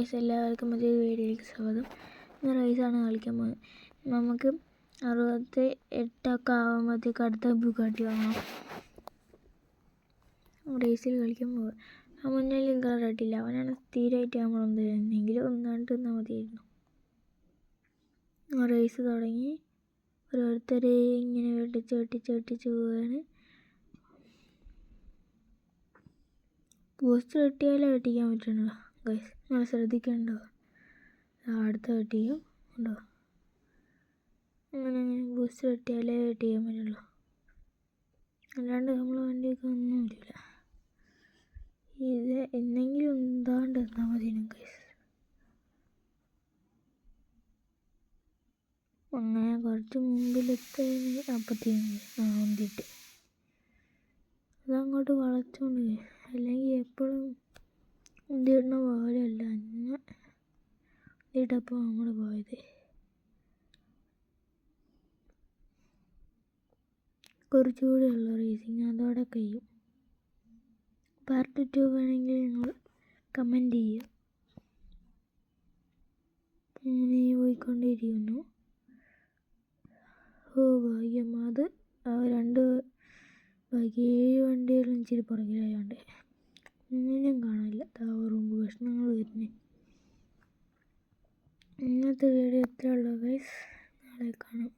Guys, എല്ലാവർക്കും പുതിയൊരു വീഡിയോയിലേക്ക് സ്വാഗതം. ഇന്ന് റേസാണ് കളിക്കാൻ പോകുന്നത്. നമുക്ക് 68 ആകുമ്പോഴത്തേക്ക് അടുത്ത ബുഗാട്ടി വാങ്ങണം. റേസിൽ കളിക്കാൻ പോകുക. ആ മുന്നേ ലിങ്ക് ഇട്ടില്ല, അവനാണ് സ്ഥിരമായിട്ട് നമ്മളൊന്നും തരുന്നെങ്കിലും ഒന്നാണ്ട് തന്നാൽ മതിയായിരുന്നു. റേസ് തുടങ്ങി. ഓരോരുത്തരെ ഇങ്ങനെ വെട്ടിച്ച് പോവുകയാണ്. പോസ്റ്റ് വെട്ടിയാലേ വെട്ടിക്കാൻ പറ്റണല്ലോ ഗൈസ്, നിങ്ങൾ ശ്രദ്ധിക്കണ്ടോ? അടുത്ത വെട്ടിയും ഉണ്ടോ? അങ്ങനെ പോസ്റ്റ് വെട്ടിയാലേ വെട്ടിക്കാൻ പറ്റുള്ളൂ, അല്ലാണ്ട് നമ്മൾ വണ്ടിയൊക്കെ ഒന്നും വരില്ല. ഇത് എന്തെങ്കിലും എന്താണ്ട് എന്നാൽ മതി ഗൈസ്. അങ്ങനെ കുറച്ച് മുമ്പിലെത്തി അപ്പത്തേക്ക് വന്നിട്ട് അതങ്ങോട്ട് വളച്ചോണ്ട് പോയി. അല്ലെങ്കിൽ എപ്പോഴും വണ്ടിയിടുന്ന പോലെയല്ല അന്നെ വണ്ടിയിട്ടപ്പോൾ നമ്മൾ പോയത്. കുറച്ചുകൂടെ ഉള്ള റേസിങ് അതോടെ കഴിയും. പാർട്ട് 2 വേണമെങ്കിൽ നിങ്ങൾ കമൻറ്റ് ചെയ്യുക. അങ്ങനെ പോയിക്കൊണ്ടിരിക്കുന്നു. ഭാഗ്യം, അത് ബാക്കി 7 വണ്ടികളും ഇച്ചിരി പുറകിലായോണ്ട് ഒന്നിനും കാണില്ല. ഉറുമ്പ് കഷ്ണങ്ങൾ വരുന്നേ. ഇന്നത്തെ വീഡിയോ എത്ര ഉള്ളൂ ഗൈസ്, നാളെ കാണാം.